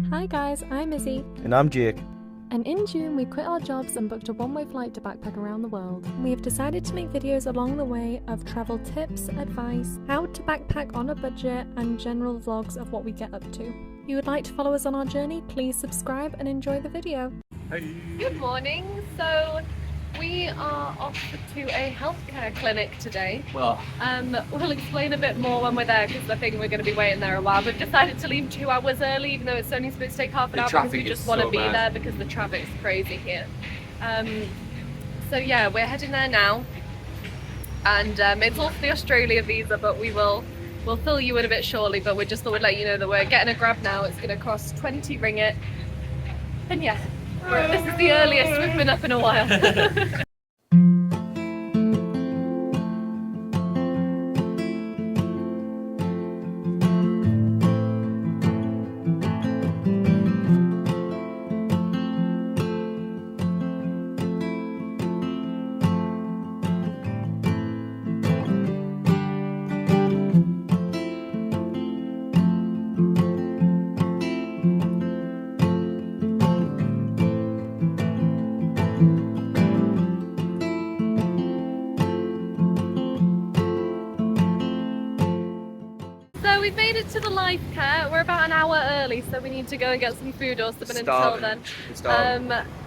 Hi guys, I'm Izzy. And I'm Jake. And in June, we quit our jobs and booked a one-way flight to backpack around the world. We have decided to make videos along the way of travel tips, advice, how to backpack on a budget, and general vlogs of what we get up to. If you would like to follow us on our journey, please subscribe and enjoy the video. Hey. Good morning. So we are off to a healthcare clinic today. Well, We'll explain a bit more when we're there because I think we're going to be waiting there a while. We've decided to leave 2 hours early, even though it's only supposed to take half an hour because we just want to be there because the traffic's crazy here. So yeah, we're heading there now, and it's all for the Australia visa, but we'll fill you in a bit shortly. But we just thought we'd let you know that we're getting a grab now. It's going to cost 20 ringgit, and yeah, this is the earliest we've been up in a while. So we've made it to the life care. We're about an hour early, so we need to go and get some food or something until then.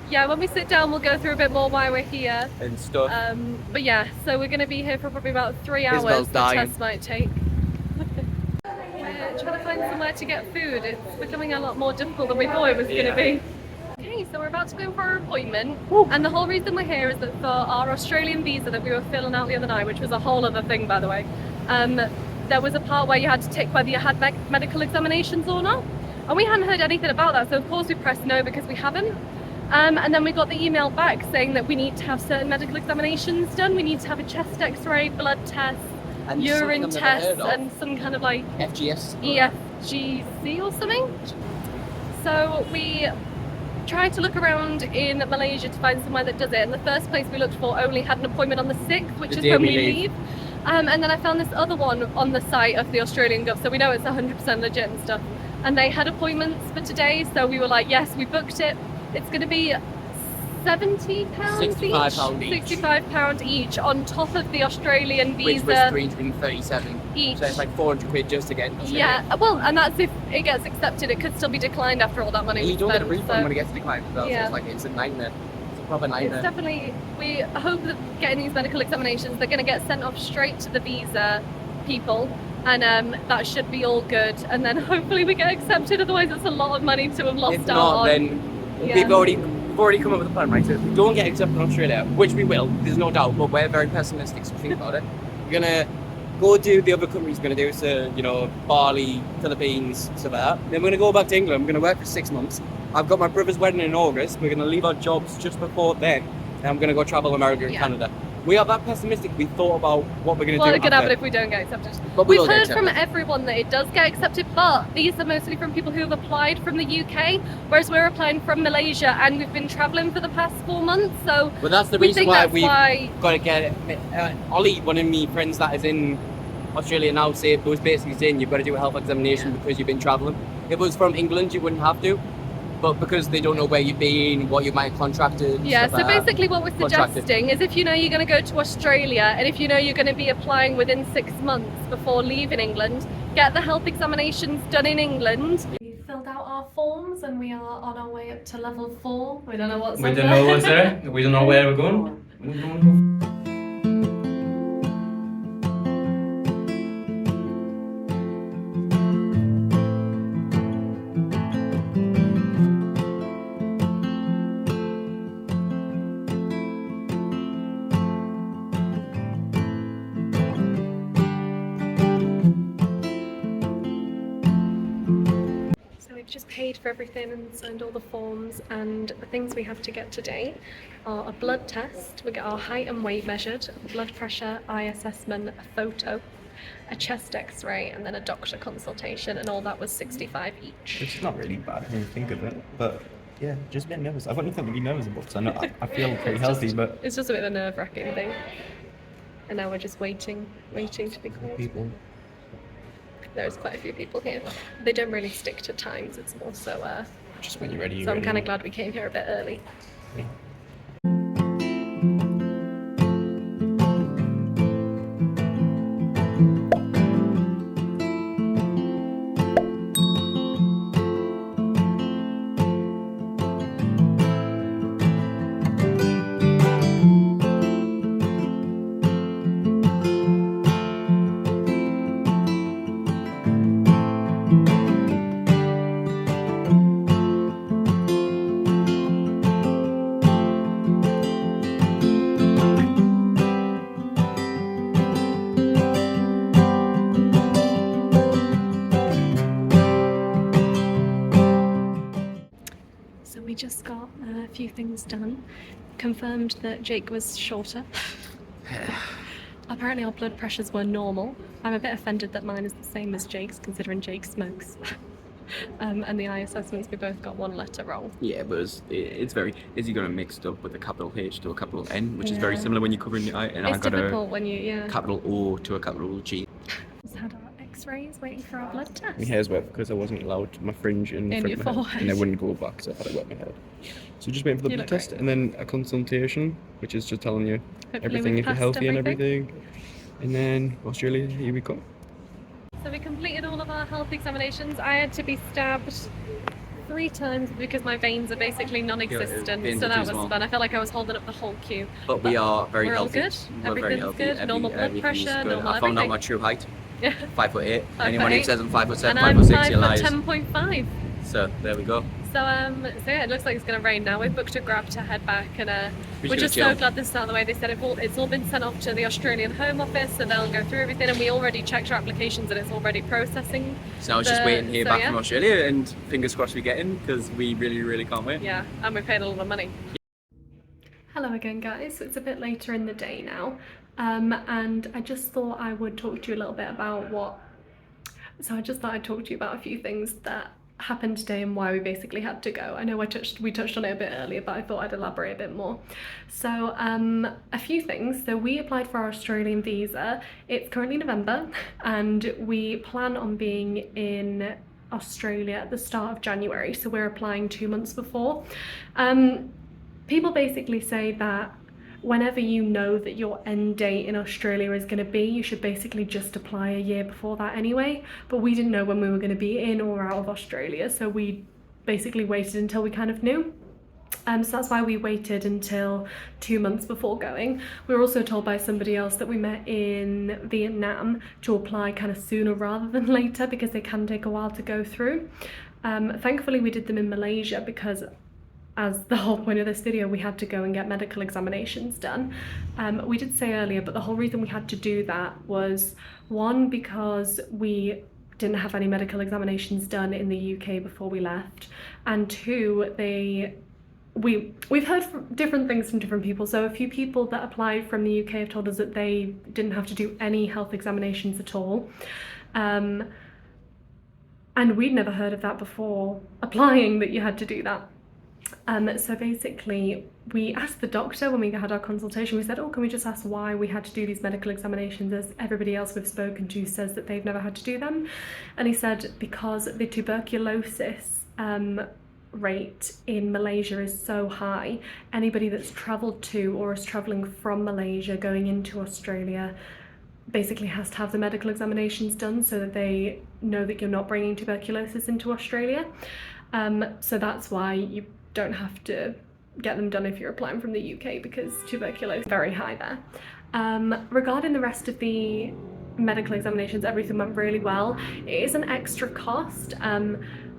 Yeah, when we sit down we'll go through a bit more why we're here and stuff. But yeah, so we're going to be here for probably about 3 hours. The test might take. We're trying to find somewhere to get food. It's becoming a lot more difficult than we thought it was going to be. Okay, so we're about to go in for our appointment. And the whole reason we're here is that for our Australian visa that we were filling out the other night, which was a whole other thing by the way, there was a part where you had to tick whether you had medical examinations or not. And we hadn't heard anything about that, so of course we pressed no because we haven't. And then we got the email back saying that we need to have certain medical examinations done. We need to have a chest x-ray, blood test, and urine test, and some kind of like EFGC or something. So we tried to look around in Malaysia to find somewhere that does it, and the first place we looked for only had an appointment on the 6th, which is when we leave. And then I found this other one on the site of the Australian Gov, so we know it's 100% legit and stuff. And they had appointments for today, so we were like, yes, we booked it. It's going to be £70 each? £65 each on top of the Australian visa. Which was 337 each. So it's like 400 quid just to get in. Yeah, well, and that's if it gets accepted. It could still be declined after all that money. You don't get a refund when it gets declined as well, so it's like, it's a nightmare. It's definitely, we hope that getting these medical examinations, they're going to get sent off straight to the visa people, and that should be all good, and then hopefully we get accepted. Otherwise it's a lot of money to have lost out on. Then we've already come up with a plan, right? So if we don't get accepted in Australia, which we will, there's no doubt, but we're very pessimistic, so think about it. We're going to go do the other countries we're going to do, so, you know, Bali, Philippines, so that. Then we're going to go back to England. We're going to work for 6 months. I've got my brother's wedding in August. We're going to leave our jobs just before then, and I'm going to go travel America and Canada. We are that pessimistic. We thought about what we're going to do. What could happen if we don't get accepted? But we've heard from everyone that it does get accepted, but these are mostly from people who have applied from the UK, whereas we're applying from Malaysia, and we've been travelling for the past 4 months. So well, that's the reason why we've got to get it. Ollie, one of my friends that is in Australia now, was basically saying you've got to do a health examination because you've been travelling. If it was from England, you wouldn't have to. But because they don't know where you've been, what you might have contracted. Yeah, so basically what we're suggesting is if you know you're going to go to Australia, and if you know you're going to be applying within 6 months before leaving England, get the health examinations done in England. We filled out our forms and we are on our way up to level 4. We don't know what's We don't know what's there. We don't know where we're going. Just paid for everything and signed all the forms, and the things we have to get today are a blood test, we get our height and weight measured, blood pressure, eye assessment, a photo, a chest x-ray, and then a doctor consultation, and all that was 65 each. Which is not really bad when you think of it, but yeah, just a bit nervous. I've got nothing to be nervous about because I feel pretty healthy, but it's just a bit of a nerve-wracking thing. And now we're just waiting to be called. People. There's quite a few people here. They don't really stick to times, it's more so Just when you're ready. so I'm kind of glad we came here a bit early. Yeah. So we just got a few things done. Confirmed that Jake was shorter. Apparently our blood pressures were normal. I'm a bit offended that mine is the same as Jake's, considering Jake smokes. And the eye assessments, we both got 1 letter wrong. Yeah, but it's very. Is he gonna mixed up with a capital H to a capital N, which is very similar when you're covering the eye, and It's I got difficult a when you, capital O to a capital G. Just had our x-rays waiting for our blood test. My hair's wet because I wasn't allowed my fringe in In front your of my head, forehead. and I wouldn't go back, so I had to wet my head. So just waiting for the You blood look test, great. and then a consultation, which is just telling you Hopefully everything we've if you're passed healthy and everything. everything. And then Australia, here we go. So we completed all of our health examinations. I had to be stabbed 3 times because my veins are basically non-existent. veins So are that too was small. fun. I felt like I was holding up the whole queue. But we are very we're all healthy. good. We're very Everything's healthy. good. Normal blood everything's pressure, good. normal I found out everything. my true height. Yeah. 5'8". 5'8". Anyone who says I'm 5'7", And I'm 5'6", you're 5 liars. foot 10.5. So there we go. So yeah, it looks like it's going to rain now. We've booked a grab to head back, and We're we're just just gonna so chill. glad this is out of the way. They said it's all been sent off to the Australian Home Office, so they'll go through everything. And we already checked our applications, and it's already processing. So now it's just waiting to hear back yeah. from Australia, and fingers crossed we get in because we really, really can't wait. Yeah, and we paid a lot of money. Hello again, guys. It's a bit later in the day now, and I just thought I would talk to you a little bit about I just thought I'd talk to you about a few things that happened today and why we basically had to go. I know we touched on it a bit earlier, but I thought I'd elaborate a bit more. So a few things. So we applied for our Australian visa. It's currently November, and we plan on being in Australia at the start of January, so we're applying 2 months before. People basically say that whenever you know that your end date in Australia is going to be, you should basically just apply a year before that anyway. But we didn't know when we were going to be in or out of Australia, so we basically waited until we kind of knew. So that's why we waited until 2 months before going. We were also told by somebody else that we met in Vietnam to apply kind of sooner rather than later because they can take a while to go through. Thankfully we did them in Malaysia because, as the whole point of this video, we had to go and get medical examinations done. We did say earlier, but the whole reason we had to do that was, one, because we didn't have any medical examinations done in the UK before we left, and two, we've heard different things from different people. So a few people that applied from the UK have told us that they didn't have to do any health examinations at all. And we'd never heard of that before applying, that you had to do that. So basically we asked the doctor when we had our consultation, we said, oh, can we just ask why we had to do these medical examinations, as everybody else we've spoken to says that they've never had to do them. And he said because the tuberculosis rate in Malaysia is so high, anybody that's travelled to or is travelling from Malaysia going into Australia basically has to have the medical examinations done so that they know that you're not bringing tuberculosis into Australia. So that's why you don't have to get them done if you're applying from the UK, because tuberculosis is very high there. Regarding the rest of the medical examinations, everything went really well. It is an extra cost.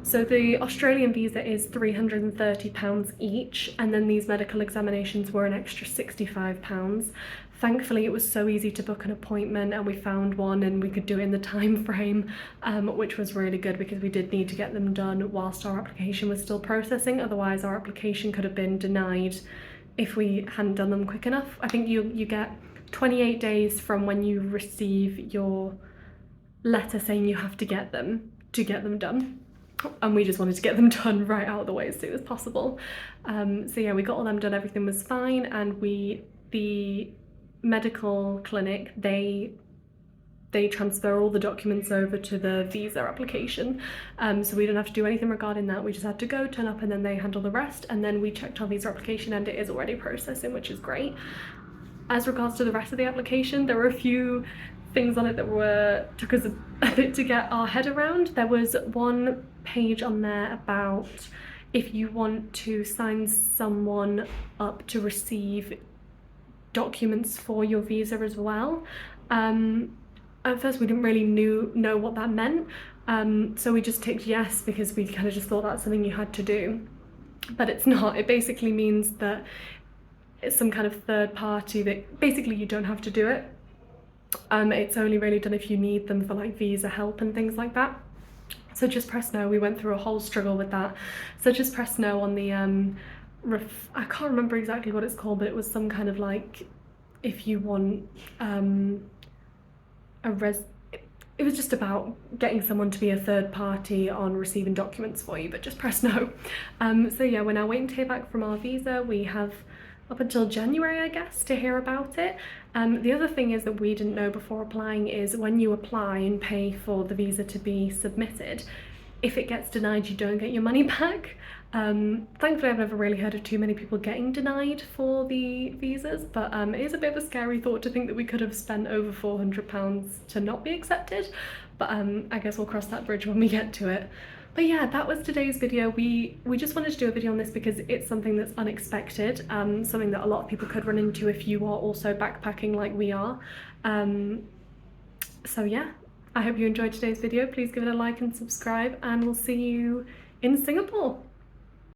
So the Australian visa is £330 each, and then these medical examinations were an extra £65. Thankfully, it was so easy to book an appointment, and we found one and we could do it in the time frame, which was really good because we did need to get them done whilst our application was still processing. Otherwise, our application could have been denied if we hadn't done them quick enough. I think you get 28 days from when you receive your letter saying you have to get them done. And we just wanted to get them done right out of the way as soon as possible. So yeah, we got all them done, everything was fine, and the medical clinic, they they transfer all the documents over to the visa application. So we didn't have to do anything regarding that. We just had to go, turn up, and then they handle the rest. And then we checked our visa application and it is already processing, which is great. As regards to the rest of the application, there were a few things on it that took us a bit to get our head around. There was one page on there about if you want to sign someone up to receive documents for your visa as well. At first we didn't really know what that meant, so we just ticked yes because we kind of just thought that's something you had to do, but it's not. It basically means that it's some kind of third party that basically you don't have to do it. It's only really done if you need them for like visa help and things like that. So just press no. We went through a whole struggle with that. So just press no on the I can't remember exactly what it's called, but it was some kind of like, if you want it was just about getting someone to be a third party on receiving documents for you, but just press no. So yeah, we're now waiting to hear back from our visa. We have up until January, I guess, to hear about it. The other thing is that we didn't know before applying is when you apply and pay for the visa to be submitted, if it gets denied, you don't get your money back. Thankfully, I've never really heard of too many people getting denied for the visas, but it is a bit of a scary thought to think that we could have spent over £400 to not be accepted. But I guess we'll cross that bridge when we get to it. But yeah, that was today's video. We just wanted to do a video on this because it's something that's unexpected, something that a lot of people could run into if you are also backpacking like we are. So yeah, I hope you enjoyed today's video. Please give it a like and subscribe, and we'll see you in Singapore.